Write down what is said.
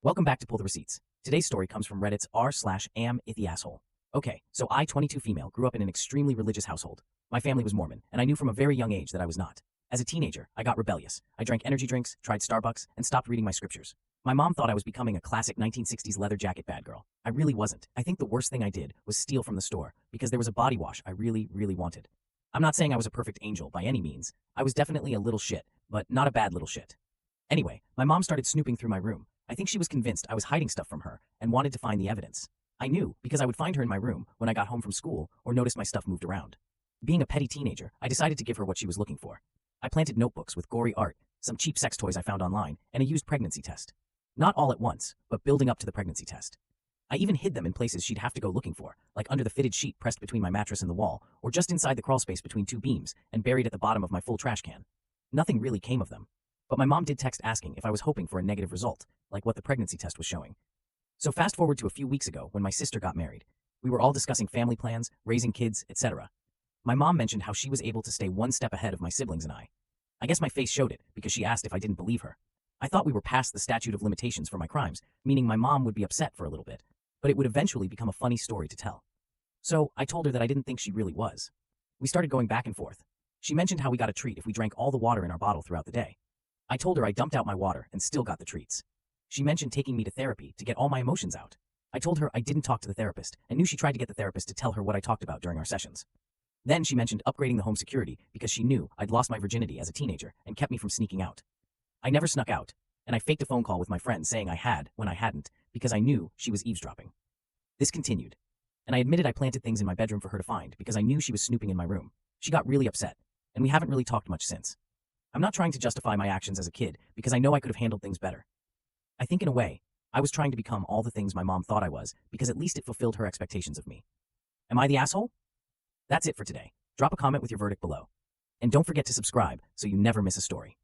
Welcome back to Pull the Receipts. Today's story comes from Reddit's r/AmItheAsshole. Okay, so I, 22 female, grew up in an extremely religious household. My family was Mormon, and I knew from a very young age that I was not. As a teenager, I got rebellious. I drank energy drinks, tried Starbucks, and stopped reading my scriptures. My mom thought I was becoming a classic 1960s leather jacket bad girl. I really wasn't. I think the worst thing I did was steal from the store, because there was a body wash I really wanted. I'm not saying I was a perfect angel by any means. I was definitely a little shit, but not a bad little shit. Anyway, my mom started snooping through my room. I think she was convinced I was hiding stuff from her and wanted to find the evidence. I knew because I would find her in my room when I got home from school or noticed my stuff moved around. Being a petty teenager, I decided to give her what she was looking for. I planted notebooks with gory art, some cheap sex toys I found online, and a used pregnancy test. Not all at once, but building up to the pregnancy test. I even hid them in places she'd have to go looking for, like under the fitted sheet pressed between my mattress and the wall, or just inside the crawl space between two beams and buried at the bottom of my full trash can. Nothing really came of them. But my mom did text asking if I was hoping for a negative result, like what the pregnancy test was showing. So fast forward to a few weeks ago when my sister got married. We were all discussing family plans, raising kids, etc. My mom mentioned how she was able to stay one step ahead of my siblings and I. I guess my face showed it because she asked if I didn't believe her. I thought we were past the statute of limitations for my crimes, meaning my mom would be upset for a little bit, but it would eventually become a funny story to tell. So I told her that I didn't think she really was. We started going back and forth. She mentioned how we got a treat if we drank all the water in our bottle throughout the day. I told her I dumped out my water and still got the treats. She mentioned taking me to therapy to get all my emotions out. I told her I didn't talk to the therapist and knew she tried to get the therapist to tell her what I talked about during our sessions. Then she mentioned upgrading the home security because she knew I'd lost my virginity as a teenager and kept me from sneaking out. I never snuck out, and I faked a phone call with my friend saying I had when I hadn't because I knew she was eavesdropping. This continued, and I admitted I planted things in my bedroom for her to find because I knew she was snooping in my room. She got really upset, and we haven't really talked much since. I'm not trying to justify my actions as a kid because I know I could have handled things better. I think in a way, I was trying to become all the things my mom thought I was because at least it fulfilled her expectations of me. Am I the asshole? That's it for today. Drop a comment with your verdict below. And don't forget to subscribe so you never miss a story.